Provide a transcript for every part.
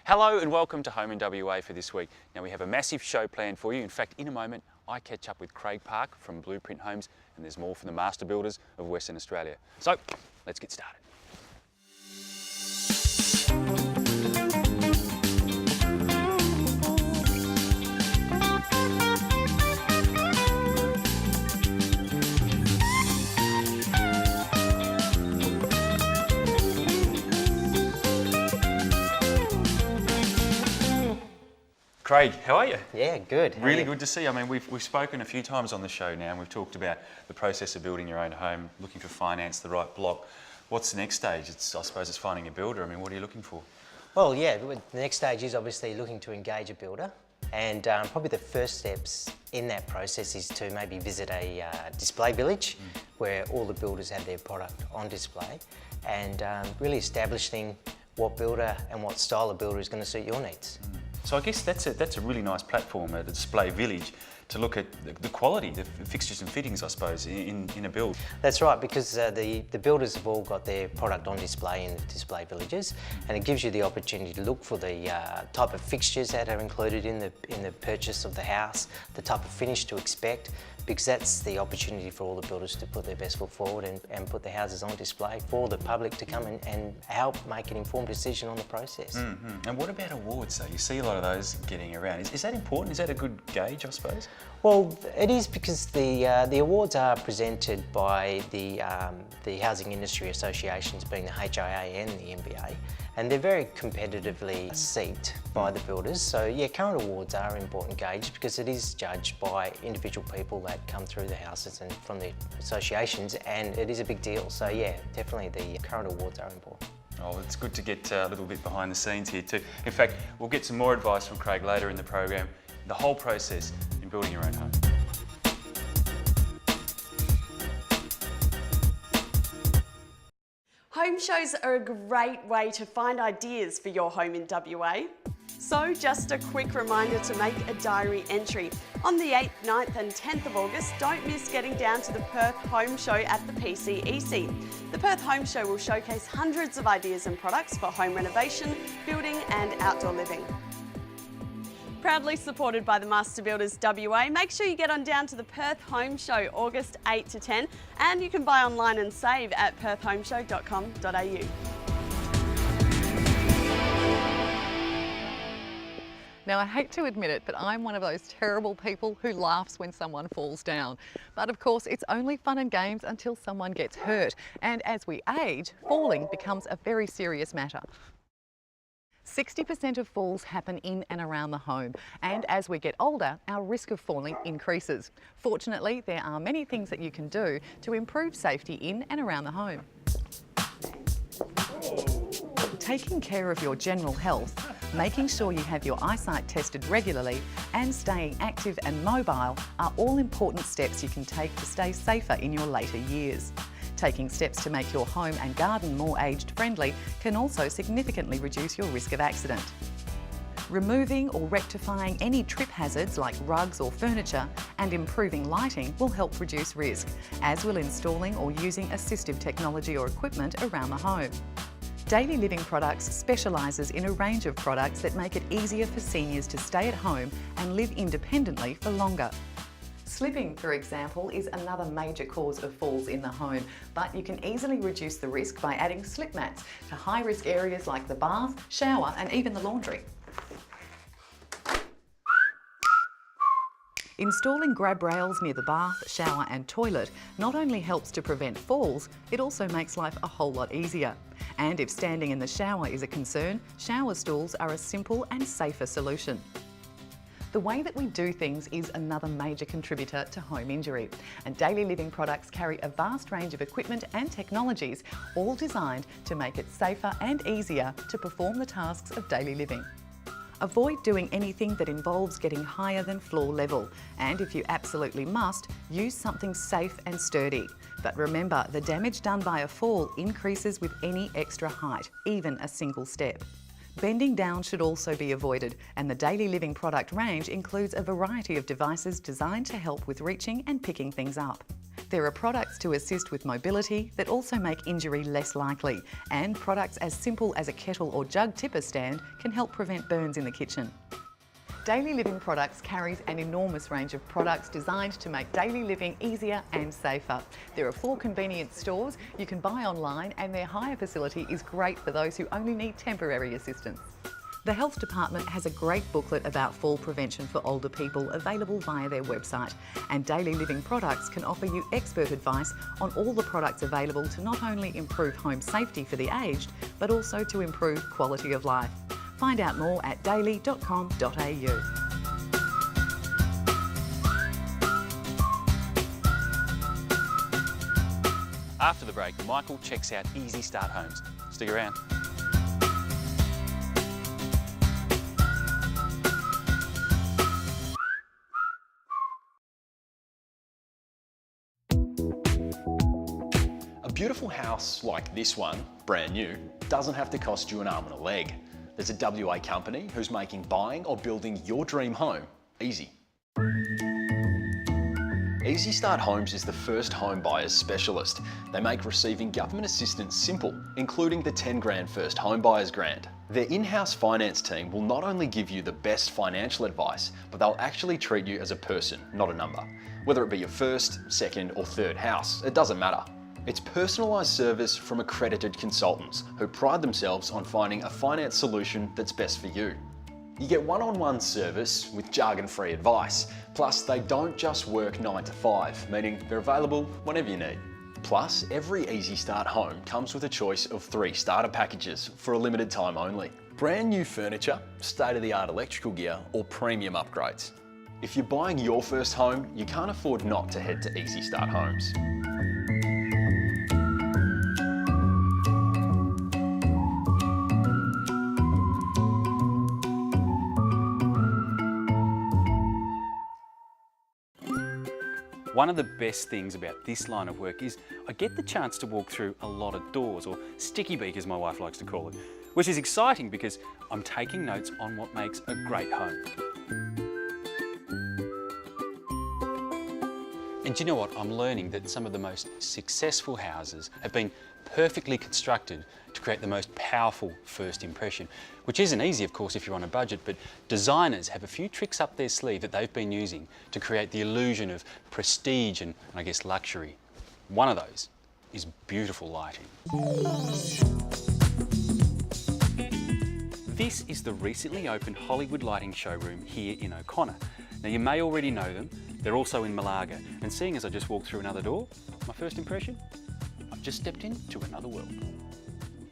Hello and welcome to Home in WA for this week. Now we have a massive show planned for you. In fact, in a moment, I catch up with Craig Park from Blueprint Homes, and there's more from the master builders of Western Australia. So, let's get started. Craig, how are you? Yeah, good. Really good to see you. I mean, we've spoken a few times on the show now, and we've talked about the process of building your own home, looking for finance, the right block. What's the next stage? I suppose it's finding a builder. I mean, what are you looking for? Well, yeah, the next stage is obviously looking to engage a builder, and probably the first steps in that process is to maybe visit a display village where all the builders have their product on display, and really establishing what builder and what style of builder is going to suit your needs. So I guess that's a really nice platform at a display village to look at the quality, the fixtures and fittings, I suppose, in a build. That's right, because the builders have all got their product on display in the display villages, and it gives you the opportunity to look for the type of fixtures that are included in the purchase of the house, the type of finish to expect, because that's the opportunity for all the builders to put their best foot forward and put the houses on display for the public to come and help make an informed decision on the process. And what about awards, though? You see a lot of those getting around. Is that important? Is that a good gauge, I suppose? Well, it is, because the awards are presented by the housing industry associations, being the HIA and the NBA, and they're very competitively seated by the builders. So yeah, current awards are an important gauge because it is judged by individual people that come through the houses and from the associations, and it is a big deal. So yeah, definitely the current awards are important. Oh, it's good to get a little bit behind the scenes here too. In fact, we'll get some more advice from Craig later in the program, the whole process in building your own home. Home shows are a great way to find ideas for your home in WA. So just a quick reminder to make a diary entry. On the 8th, 9th and 10th of August, don't miss getting down to the Perth Home Show at the PCEC. The Perth Home Show will showcase hundreds of ideas and products for home renovation, building and outdoor living. Proudly supported by the Master Builders WA, make sure you get on down to the Perth Home Show August 8 to 10, and you can buy online and save at perthhomeshow.com.au. Now, I hate to admit it, but I'm one of those terrible people who laughs when someone falls down. But of course, it's only fun and games until someone gets hurt. And as we age, falling becomes a very serious matter. 60% of falls happen in and around the home, and as we get older, our risk of falling increases. Fortunately, there are many things that you can do to improve safety in and around the home. Taking care of your general health, making sure you have your eyesight tested regularly, and staying active and mobile are all important steps you can take to stay safer in your later years. Taking steps to make your home and garden more aged friendly can also significantly reduce your risk of accident. Removing or rectifying any trip hazards like rugs or furniture and improving lighting will help reduce risk, as will installing or using assistive technology or equipment around the home. Daily Living Products specialises in a range of products that make it easier for seniors to stay at home and live independently for longer. Slipping, for example, is another major cause of falls in the home, but you can easily reduce the risk by adding slip mats to high-risk areas like the bath, shower and even the laundry. Installing grab rails near the bath, shower and toilet not only helps to prevent falls, it also makes life a whole lot easier. And if standing in the shower is a concern, shower stools are a simple and safer solution. The way that we do things is another major contributor to home injury, and Daily Living Products carry a vast range of equipment and technologies, all designed to make it safer and easier to perform the tasks of daily living. Avoid doing anything that involves getting higher than floor level, and if you absolutely must, use something safe and sturdy. But remember, the damage done by a fall increases with any extra height, even a single step. Bending down should also be avoided, and the Daily Living product range includes a variety of devices designed to help with reaching and picking things up. There are products to assist with mobility that also make injury less likely, and products as simple as a kettle or jug tipper stand can help prevent burns in the kitchen. Daily Living Products carries an enormous range of products designed to make daily living easier and safer. There are 4 convenience stores you can buy online, and their hire facility is great for those who only need temporary assistance. The Health Department has a great booklet about fall prevention for older people available via their website, and Daily Living Products can offer you expert advice on all the products available to not only improve home safety for the aged, but also to improve quality of life. Find out more at daily.com.au. After the break, Michael checks out Easy Start Homes. Stick around. A beautiful house like this one, brand new, doesn't have to cost you an arm and a leg. There's a WA company who's making buying or building your dream home easy. Easy Start Homes is the first home buyers specialist. They make receiving government assistance simple, including the 10 grand first home buyers grant. Their in-house finance team will not only give you the best financial advice, but they'll actually treat you as a person, not a number. Whether it be your first, second or third house, it doesn't matter. It's personalised service from accredited consultants who pride themselves on finding a finance solution that's best for you. You get one-on-one service with jargon-free advice, plus they don't just work 9 to 5, meaning they're available whenever you need. Plus, every Easy Start home comes with a choice of 3 starter packages for a limited time only. Brand new furniture, state-of-the-art electrical gear or premium upgrades. If you're buying your first home, you can't afford not to head to Easy Start Homes. One of the best things about this line of work is I get the chance to walk through a lot of doors, or sticky beak as my wife likes to call it, which is exciting because I'm taking notes on what makes a great home. And do you know what? I'm learning that some of the most successful houses have been perfectly constructed to create the most powerful first impression, which isn't easy, of course, if you're on a budget, but designers have a few tricks up their sleeve that they've been using to create the illusion of prestige and I guess luxury. One of those is beautiful lighting. This is the recently opened Hollywood Lighting showroom here in O'Connor. Now you may already know them, they're also in Malaga, and seeing as I just walked through another door, my first impression, I've just stepped into another world.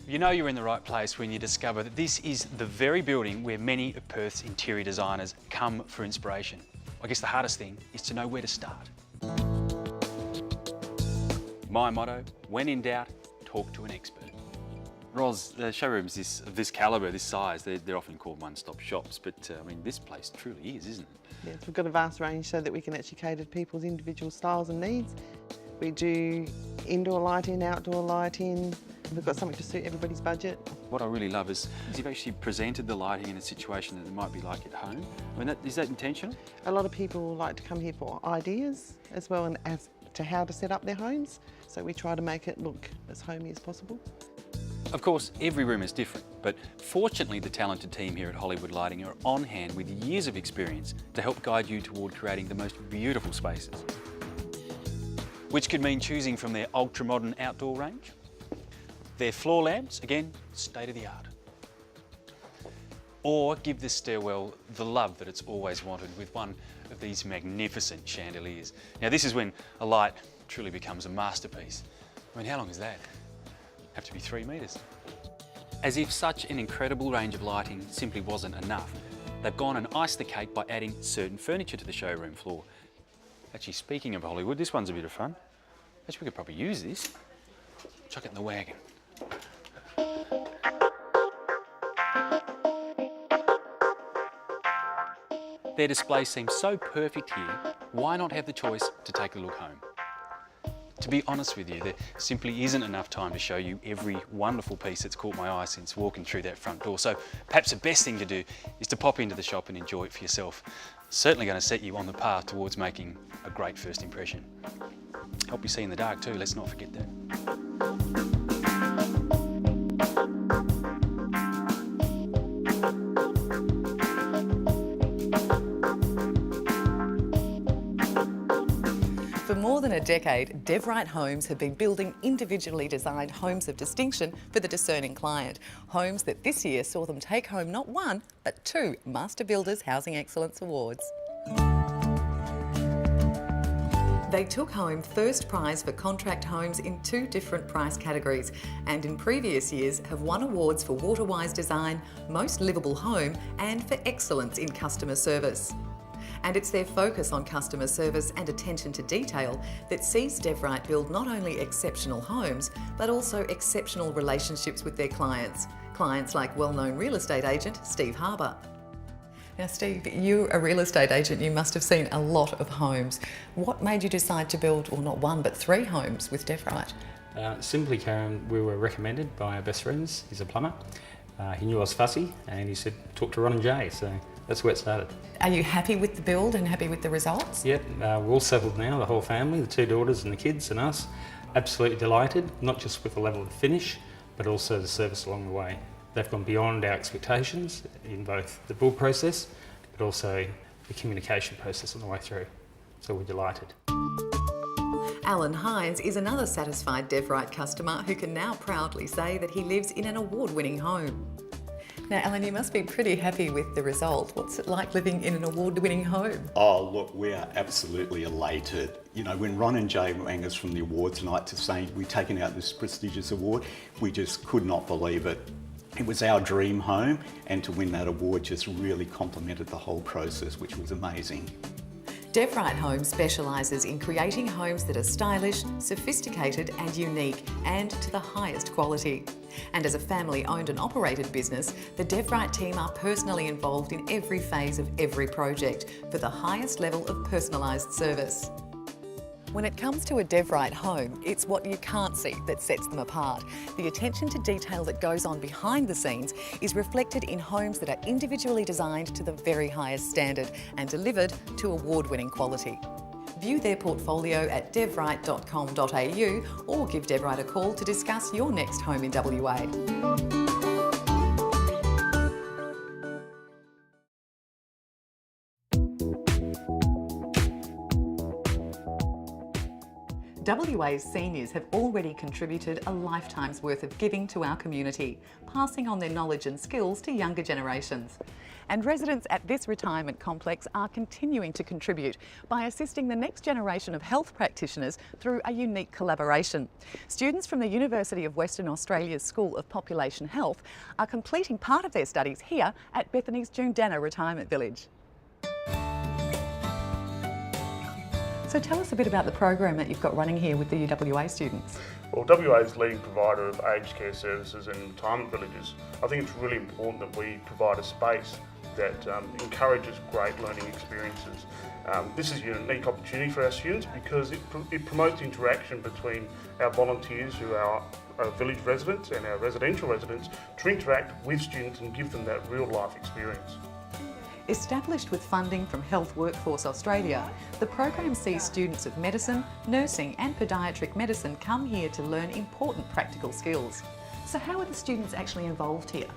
You know you're in the right place when you discover that this is the very building where many of Perth's interior designers come for inspiration. I guess the hardest thing is to know where to start. My motto, when in doubt, talk to an expert. Ros, showrooms of this calibre, this size, they're often called one-stop shops, but I mean, this place truly is, isn't it? Yes, we've got a vast range so that we can actually cater to people's individual styles and needs. We do indoor lighting, outdoor lighting. We've got something to suit everybody's budget. What I really love is you've actually presented the lighting in a situation that it might be like at home. I mean, is that intentional? A lot of people like to come here for ideas as well, and as to how to set up their homes. So we try to make it look as homey as possible. Of course, every room is different, but fortunately the talented team here at Hollywood Lighting are on hand with years of experience to help guide you toward creating the most beautiful spaces. Which could mean choosing from their ultra-modern outdoor range, their floor lamps, again, state-of-the-art. Or give this stairwell the love that it's always wanted with one of these magnificent chandeliers. Now this is when a light truly becomes a masterpiece. I mean, how long is that? Have to be 3 metres. As if such an incredible range of lighting simply wasn't enough, they've gone and iced the cake by adding certain furniture to the showroom floor. Actually, speaking of Hollywood, this one's a bit of fun. Actually, we could probably use this. Chuck it in the wagon. Their display seems so perfect here, why not have the choice to take a look home? To be honest with you, there simply isn't enough time to show you every wonderful piece that's caught my eye since walking through that front door. So perhaps the best thing to do is to pop into the shop and enjoy it for yourself. Certainly going to set you on the path towards making a great first impression. help you see in the dark too, let's not forget that. For more than a decade, DevRight Homes have been building individually designed homes of distinction for the discerning client. Homes that this year saw them take home not one, but 2 Master Builders Housing Excellence Awards. They took home first prize for contract homes in 2 different price categories, and in previous years have won awards for water-wise design, most livable home, and for excellence in customer service. And it's their focus on customer service and attention to detail that sees DevRight build not only exceptional homes, but also exceptional relationships with their clients. Clients like well-known real estate agent Steve Harbour. Now Steve, you're a real estate agent, you must have seen a lot of homes. What made you decide to build, well not 1 but 3 homes with DevRight? Simply, Karen, we were recommended by our best friends. He's a plumber. He knew I was fussy and he said, talk to Ron and Jay. So that's where it started. Are you happy with the build and happy with the results? Yep, we're all settled now, the whole family, the 2 daughters and the kids and us. Absolutely delighted, not just with the level of finish, but also the service along the way. They've gone beyond our expectations in both the build process, but also the communication process on the way through. So we're delighted. Alan Hines is another satisfied DevRight customer who can now proudly say that he lives in an award-winning home. Now, Alan, you must be pretty happy with the result. What's it like living in an award-winning home? Oh, look, we are absolutely elated. You know, when Ron and Jay rang us from the awards night to say we've taken out this prestigious award, we just could not believe it. It was our dream home, and to win that award just really complemented the whole process, which was amazing. DevRight Homes specialises in creating homes that are stylish, sophisticated and unique, and to the highest quality. And as a family-owned and operated business, the DevRight team are personally involved in every phase of every project for the highest level of personalised service. When it comes to a DevRight home, it's what you can't see that sets them apart. The attention to detail that goes on behind the scenes is reflected in homes that are individually designed to the very highest standard and delivered to award-winning quality. View their portfolio at devright.com.au or give DevRight a call to discuss your next home in WA. WA's seniors have already contributed a lifetime's worth of giving to our community, passing on their knowledge and skills to younger generations. And residents at this retirement complex are continuing to contribute by assisting the next generation of health practitioners through a unique collaboration. Students from the University of Western Australia's School of Population Health are completing part of their studies here at Bethany's Joondalup Retirement Village. So tell us a bit about the program that you've got running here with the UWA students. Well, WA is the leading provider of aged care services in retirement villages. I think it's really important that we provide a space that encourages great learning experiences. This is a unique opportunity for our students because it promotes interaction between our volunteers who are our village residents and our residential residents to interact with students and give them that real life experience. Established with funding from Health Workforce Australia, the program sees students of medicine, nursing and podiatric medicine come here to learn important practical skills. So how are the students actually involved here?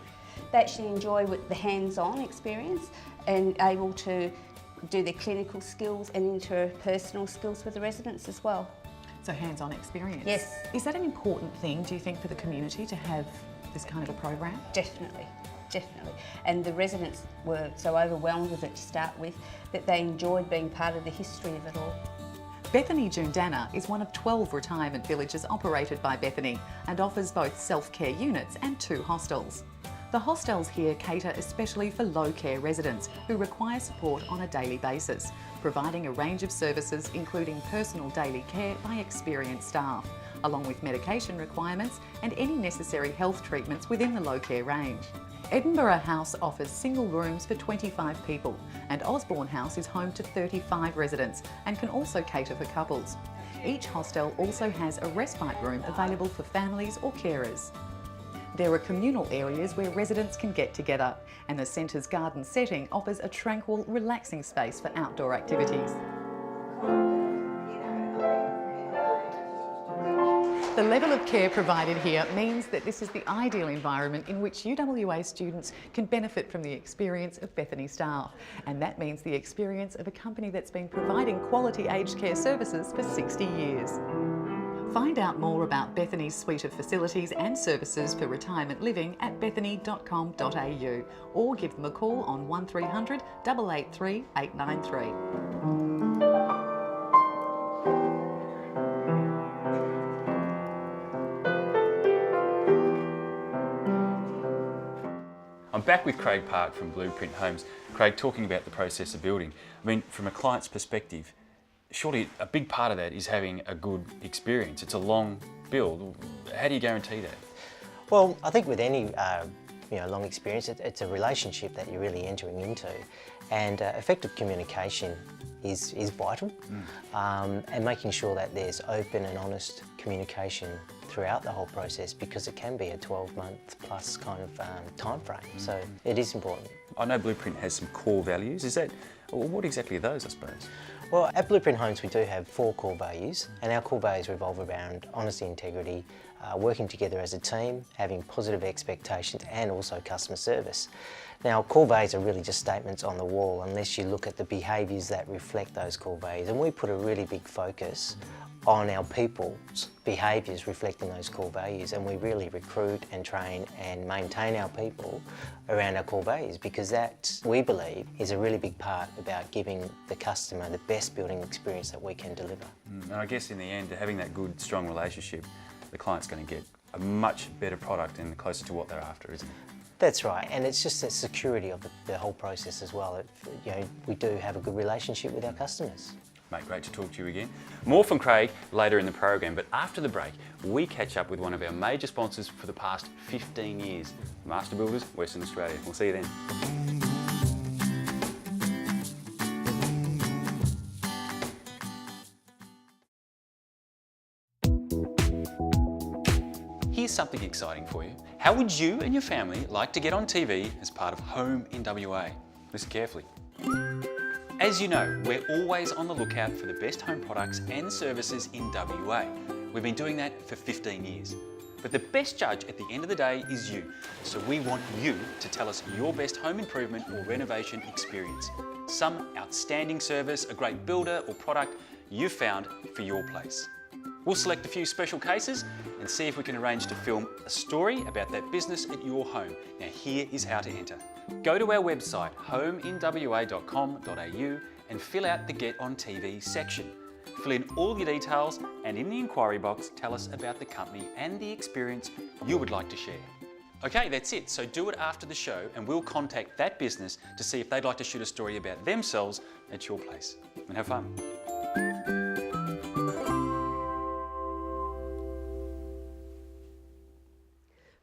They actually enjoy the hands-on experience and able to do their clinical skills and interpersonal skills with the residents as well. So hands-on experience? Yes. Is that an important thing, do you think, for the community to have this kind of a program? Definitely. Definitely. And the residents were so overwhelmed with it to start with that they enjoyed being part of the history of it all. Bethany Joondalup is one of 12 retirement villages operated by Bethany and offers both self-care units and 2 hostels. The hostels here cater especially for low-care residents who require support on a daily basis, providing a range of services including personal daily care by experienced staff, along with medication requirements and any necessary health treatments within the low-care range. Edinburgh House offers single rooms for 25 people and Osborne House is home to 35 residents and can also cater for couples. Each hostel also has a respite room available for families or carers. There are communal areas where residents can get together and the centre's garden setting offers a tranquil, relaxing space for outdoor activities. The level of care provided here means that this is the ideal environment in which UWA students can benefit from the experience of Bethany staff. And that means the experience of a company that's been providing quality aged care services for 60 years. Find out more about Bethany's suite of facilities and services for retirement living at bethany.com.au or give them a call on 1300 883 893. I'm back with Craig Park from Blueprint Homes. Craig, talking about the process of building. I mean, from a client's perspective, surely a big part of that is having a good experience. It's a long build. How do you guarantee that? Well, I think with any long experience, it's a relationship that you're really entering into, and effective communication is vital, and making sure that there's open and honest communication throughout the whole process, because it can be a 12-month plus kind of time frame. So it is important. I know Blueprint has some core values. What exactly are those, I suppose? Well, at Blueprint Homes we do have 4 core values, and our core values revolve around honesty, integrity, working together as a team, having positive expectations, and also customer service. Now, core values are really just statements on the wall unless you look at the behaviours that reflect those core values, and we put a really big focus on our people's behaviours reflecting those core values, and we really recruit and train and maintain our people around our core values, because that, we believe, is a really big part about giving the customer the best building experience that we can deliver. And I guess in the end, having that good, strong relationship, the client's going to get a much better product and closer to what they're after, isn't it? That's right, and it's just the security of the whole process as well. We do have a good relationship with our customers. Mate, great to talk to you again. More from Craig later in the program, but after the break, we catch up with one of our major sponsors for the past 15 years, Master Builders, Western Australia. We'll see you then. Here's something exciting for you. How would you and your family like to get on TV as part of Home in WA? Listen carefully. As you know, we're always on the lookout for the best home products and services in WA. We've been doing that for 15 years. But the best judge at the end of the day is you. So we want you to tell us your best home improvement or renovation experience. Some outstanding service, a great builder or product you've found for your place. We'll select a few special cases and see if we can arrange to film a story about that business at your home. Now here is how to enter. Go to our website homeinwa.com.au and fill out the Get on TV section. Fill in all your details and in the inquiry box tell us about the company and the experience you would like to share. Okay, that's it. So do it after the show and we'll contact that business to see if they'd like to shoot a story about themselves at your place. And have fun.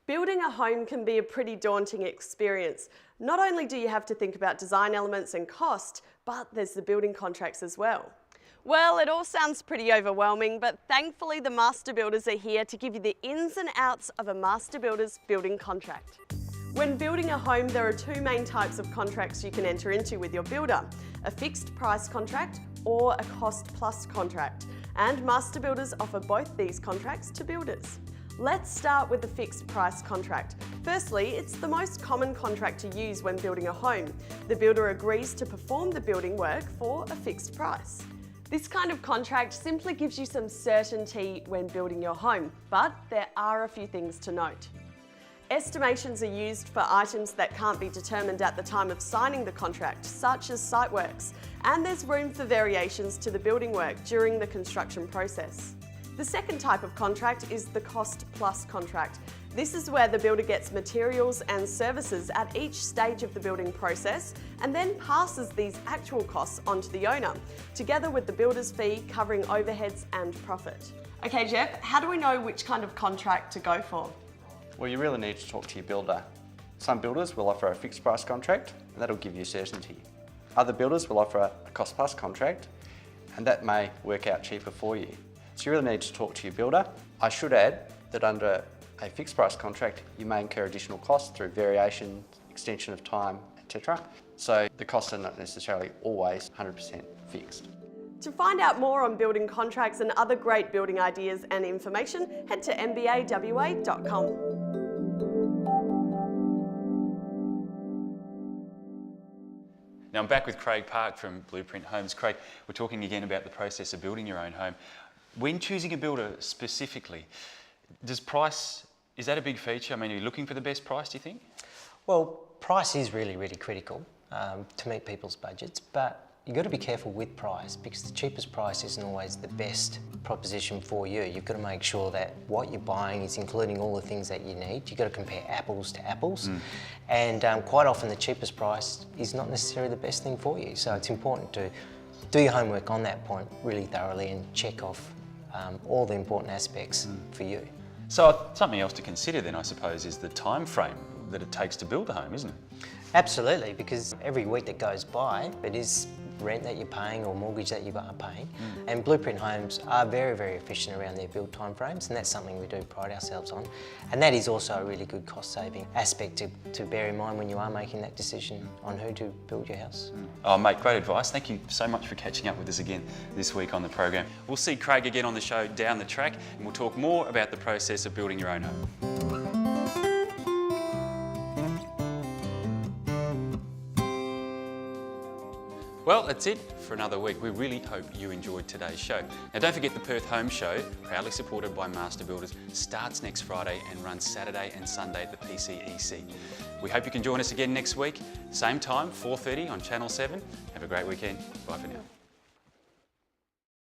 Building a home can be a pretty daunting experience. Not only do you have to think about design elements and cost, but there's the building contracts as well. Well, it all sounds pretty overwhelming, but thankfully the Master Builders are here to give you the ins and outs of a Master Builder's building contract. When building a home, there are 2 main types of contracts you can enter into with your builder: a fixed price contract or a cost plus contract. And Master Builders offer both these contracts to builders. Let's start with the fixed price contract. Firstly, it's the most common contract to use when building a home. The builder agrees to perform the building work for a fixed price. This kind of contract simply gives you some certainty when building your home, but there are a few things to note. Estimations are used for items that can't be determined at the time of signing the contract, such as site works, and there's room for variations to the building work during the construction process. The second type of contract is the cost plus contract. This is where the builder gets materials and services at each stage of the building process and then passes these actual costs onto the owner, together with the builder's fee covering overheads and profit. Okay, Jeff, how do we know which kind of contract to go for? Well, you really need to talk to your builder. Some builders will offer a fixed price contract, and that'll give you certainty. Other builders will offer a cost plus contract, and that may work out cheaper for you. So you really need to talk to your builder. I should add that under a fixed price contract, you may incur additional costs through variation, extension of time, etc. So the costs are not necessarily always 100% fixed. To find out more on building contracts and other great building ideas and information, head to mbawa.com. Now I'm back with Craig Park from Blueprint Homes. Craig, we're talking again about the process of building your own home. When choosing a builder specifically, does price, is that a big feature? I mean, are you looking for the best price, do you think? Well, price is really, really critical to meet people's budgets, but you've got to be careful with price because the cheapest price isn't always the best proposition for you. You've got to make sure that what you're buying is including all the things that you need. You've got to compare apples to apples. And quite often the cheapest price is not necessarily the best thing for you. So it's important to do your homework on that point really thoroughly and check off all the important aspects for you. So something else to consider then, I suppose, is the time frame that it takes to build a home, isn't it? Absolutely, because every week that goes by, it is rent that you're paying or mortgage that you are paying. And Blueprint Homes are very, very efficient around their build timeframes, and that's something we do pride ourselves on. And that is also a really good cost-saving aspect to bear in mind when you are making that decision on who to build your house. Oh mate, great advice. Thank you so much for catching up with us again this week on the program. We'll see Craig again on the show down the track, and we'll talk more about the process of building your own home. Well, that's it for another week. We really hope you enjoyed today's show. Now don't forget the Perth Home Show, proudly supported by Master Builders, starts next Friday and runs Saturday and Sunday at the PCEC. We hope you can join us again next week, same time, 4:30 on Channel 7. Have a great weekend. Bye for now.